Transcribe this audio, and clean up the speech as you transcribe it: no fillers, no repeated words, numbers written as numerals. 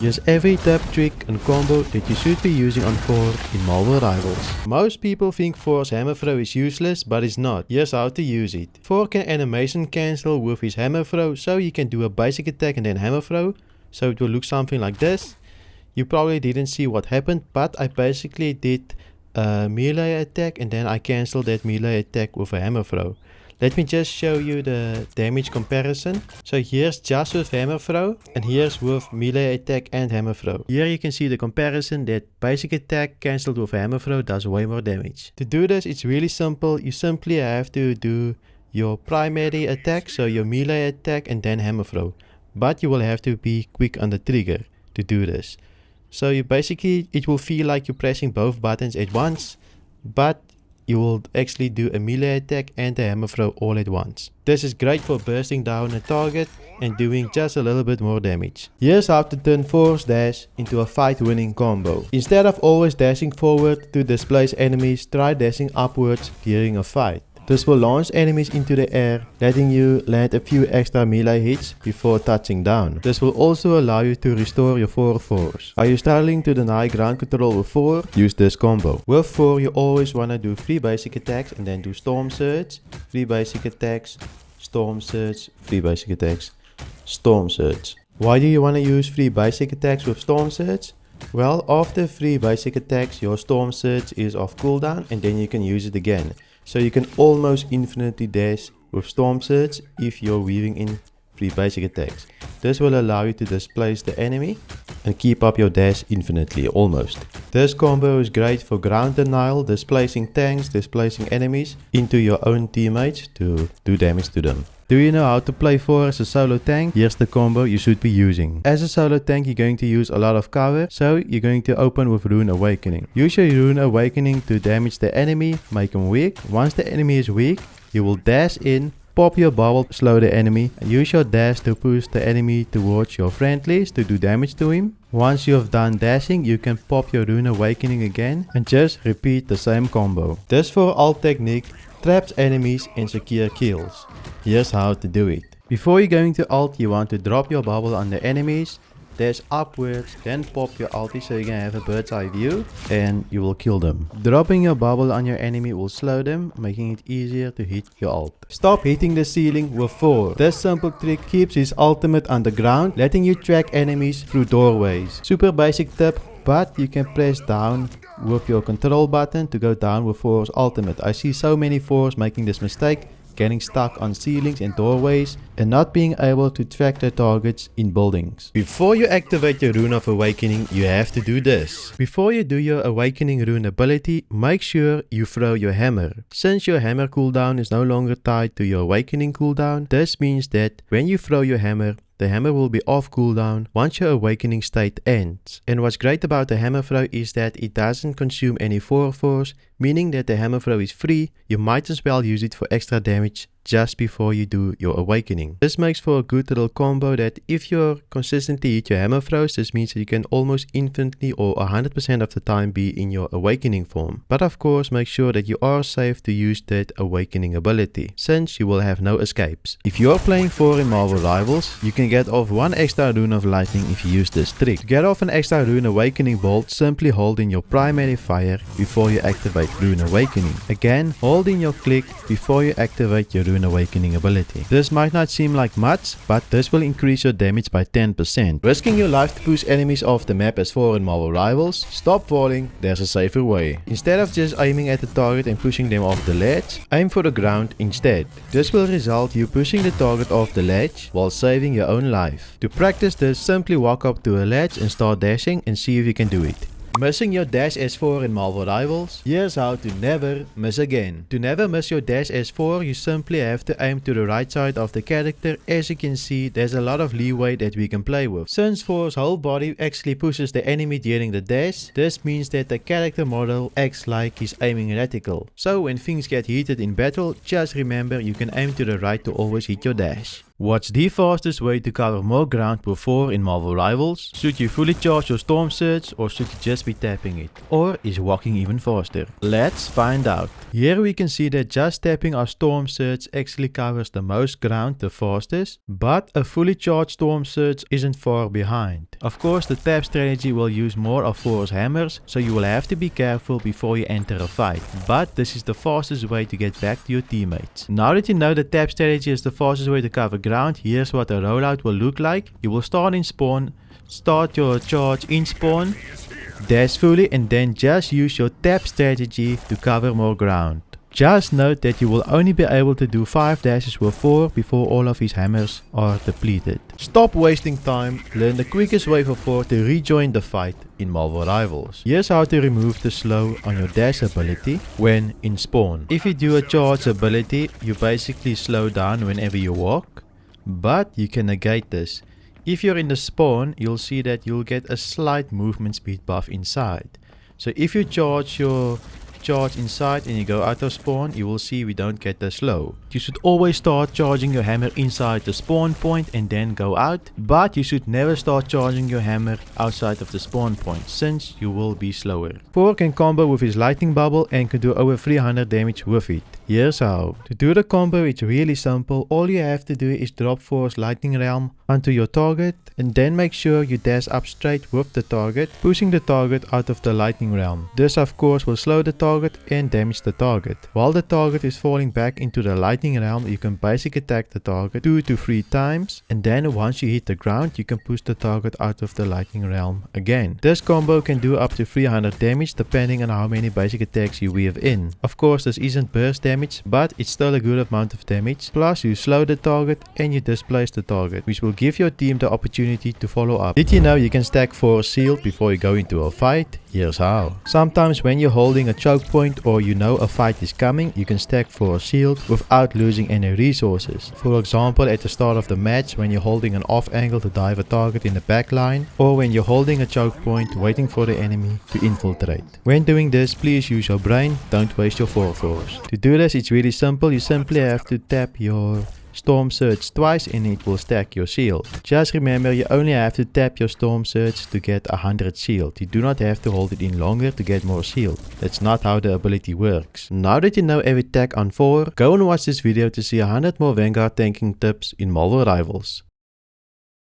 Here's every tip, trick and combo that you should be using on Thor in Marvel Rivals. Most people think Thor's hammer throw is useless, but it's not. Here's how to use it. Thor can animation cancel with his hammer throw, so you can do a basic attack and then hammer throw. So it will look something like this. You probably didn't see what happened, but I basically did a melee attack and then I cancelled that melee attack with a hammer throw. Let me just show you the damage comparison. So here's just with hammer throw and here's with melee attack and hammer throw. Here you can see the comparison that basic attack cancelled with a hammer throw does way more damage. To do this, it's really simple. You simply have to do your primary attack, so your melee attack and then hammer throw. But you will have to be quick on the trigger to do this. So you basically, it will feel like you're pressing both buttons at once, but you will actually do a melee attack and a hammer throw all at once. This is great for bursting down a target and doing just a little bit more damage. Here's how to turn Thor's dash into a fight winning combo. Instead of always dashing forward to displace enemies, try dashing upwards during a fight. This will launch enemies into the air, letting you land a few extra melee hits before touching down. This will also allow you to restore your 4 Thors. Are you struggling to deny ground control with Thor? Use this combo. With Thor you always want to do 3 basic attacks and then do Storm Surge, 3 basic attacks, Storm Surge, 3 basic attacks, Storm Surge. Why do you want to use 3 basic attacks with Storm Surge? Well, after 3 basic attacks your Storm Surge is off cooldown and then you can use it again. So you can almost infinitely dash with Storm Surge if you're weaving in 3 basic attacks. This will allow you to displace the enemy and keep up your dash infinitely, almost. This combo is great for ground denial, displacing tanks, displacing enemies into your own teammates to do damage to them. Do you know how to play Thor as a solo tank? Here's the combo you should be using. As a solo tank you're going to use a lot of cover, so you're going to open with Rune Awakening. Use your Rune Awakening to damage the enemy, make him weak. Once the enemy is weak, you will dash in, pop your bubble, slow the enemy, and use your dash to push the enemy towards your friendlies to do damage to him. Once you have done dashing, you can pop your Rune Awakening again and just repeat the same combo. This for ult technique traps enemies and secure kills. Here's how to do it. Before you're going to ult, you want to drop your bubble on the enemies, dash upwards, then pop your ulti so you can have a bird's eye view and you will kill them. Dropping your bubble on your enemy will slow them, making it easier to hit your ult. Stop hitting the ceiling with Thor. This simple trick keeps his ultimate underground, letting you track enemies through doorways. Super basic tip, but you can press down with your control button to go down with Thor's ultimate. I see so many Thors making this mistake, getting stuck on ceilings and doorways and not being able to track their targets in buildings. Before you activate your Rune of Awakening, you have to do this. Before you do your Awakening Rune ability, make sure you throw your hammer. Since your hammer cooldown is no longer tied to your Awakening cooldown, this means that when you throw your hammer, the hammer will be off cooldown once your awakening state ends. And what's great about the hammer throw is that it doesn't consume any Thors, meaning that the hammer throw is free. You might as well use it for extra damage just before you do your awakening. This makes for a good little combo that if you're consistently hit your hammer throws, this means that you can almost infinitely or 100% of the time be in your awakening form. But of course make sure that you are safe to use that awakening ability, since you will have no escapes. If you're playing Thor in Marvel Rivals, you can get off 1 extra Rune of Lightning if you use this trick. To get off an extra Rune Awakening bolt, simply hold in your primary fire before you activate Rune Awakening. Again, hold in your click before you activate your Rune Awakening ability. This might not seem like much, but this will increase your damage by 10%. Risking your life to push enemies off the map as Thor in Marvel Rivals? Stop falling, there's a safer way. Instead of just aiming at the target and pushing them off the ledge, aim for the ground instead. This will result you pushing the target off the ledge while saving your own life. To practice this, simply walk up to a ledge and start dashing and see if you can do it. Missing your dash S4 in Marvel Rivals? Here's how to never miss again. To never miss your dash S4, you simply have to aim to the right side of the character. As you can see, there's a lot of leeway that we can play with. Since Thor's whole body actually pushes the enemy during the dash, this means that the character model acts like he's aiming reticle. So when things get heated in battle, just remember you can aim to the right to always hit your dash. What's the fastest way to cover more ground with 4 in Marvel Rivals? Should you fully charge your Storm Surge, or should you just be tapping it? Or is walking even faster? Let's find out. Here we can see that just tapping our Storm Surge actually covers the most ground the fastest, but a fully charged Storm Surge isn't far behind. Of course, the tap strategy will use more of Thor's hammers, so you will have to be careful before you enter a fight, but this is the fastest way to get back to your teammates. Now that you know the tap strategy is the fastest way to cover ground, here's what a rollout will look like. You will start in spawn, start your charge in spawn, dash fully, and then just use your tap strategy to cover more ground. Just note that you will only be able to do 5 dashes with Thor before all of his hammers are depleted. Stop wasting time, learn the quickest way for Thor to rejoin the fight in Marvel Rivals. Here's how to remove the slow on your dash ability when in spawn. If you do a charge ability, you basically slow down whenever you walk, but you can negate this. If you're in the spawn, you'll see that you'll get a slight movement speed buff inside. So if you charge your charge inside and you go out of spawn, you will see we don't get the slow. You should always start charging your hammer inside the spawn point and then go out, but you should never start charging your hammer outside of the spawn point, since you will be slower. Thor can combo with his lightning bubble and can do over 300 damage with it. Here's how. To do the combo, it's really simple. All you have to do is drop Thor's lightning realm onto your target and then make sure you dash up straight with the target, pushing the target out of the lightning realm. This of course will slow the target and damage the target. While the target is falling back into the lightning realm, you can basic attack the target 2 to 3 times, and then once you hit the ground, you can push the target out of the lightning realm again. This combo can do up to 300 damage depending on how many basic attacks you weave in. Of course, this isn't burst damage, but it's still a good amount of damage. Plus you slow the target and you displace the target, which will give your team the opportunity to follow up. Did you know you can stack Thor's shield before you go into a fight? Here's how. Sometimes when you're holding a choke point or you know a fight is coming, you can stack Thor's shield without losing any resources. For example, at the start of the match when you're holding an off angle to dive a target in the back line, or when you're holding a choke point waiting for the enemy to infiltrate. When doing this, please use your brain, don't waste your Thors. To do this, it's really simple. You simply have to tap your Storm Surge twice and it will stack your shield. Just remember, you only have to tap your Storm Surge to get 100 shield. You do not have to hold it in longer to get more shield. That's not how the ability works. Now that you know every tag on Thor, go and watch this video to see 100 more Vanguard tanking tips in Marvel Rivals.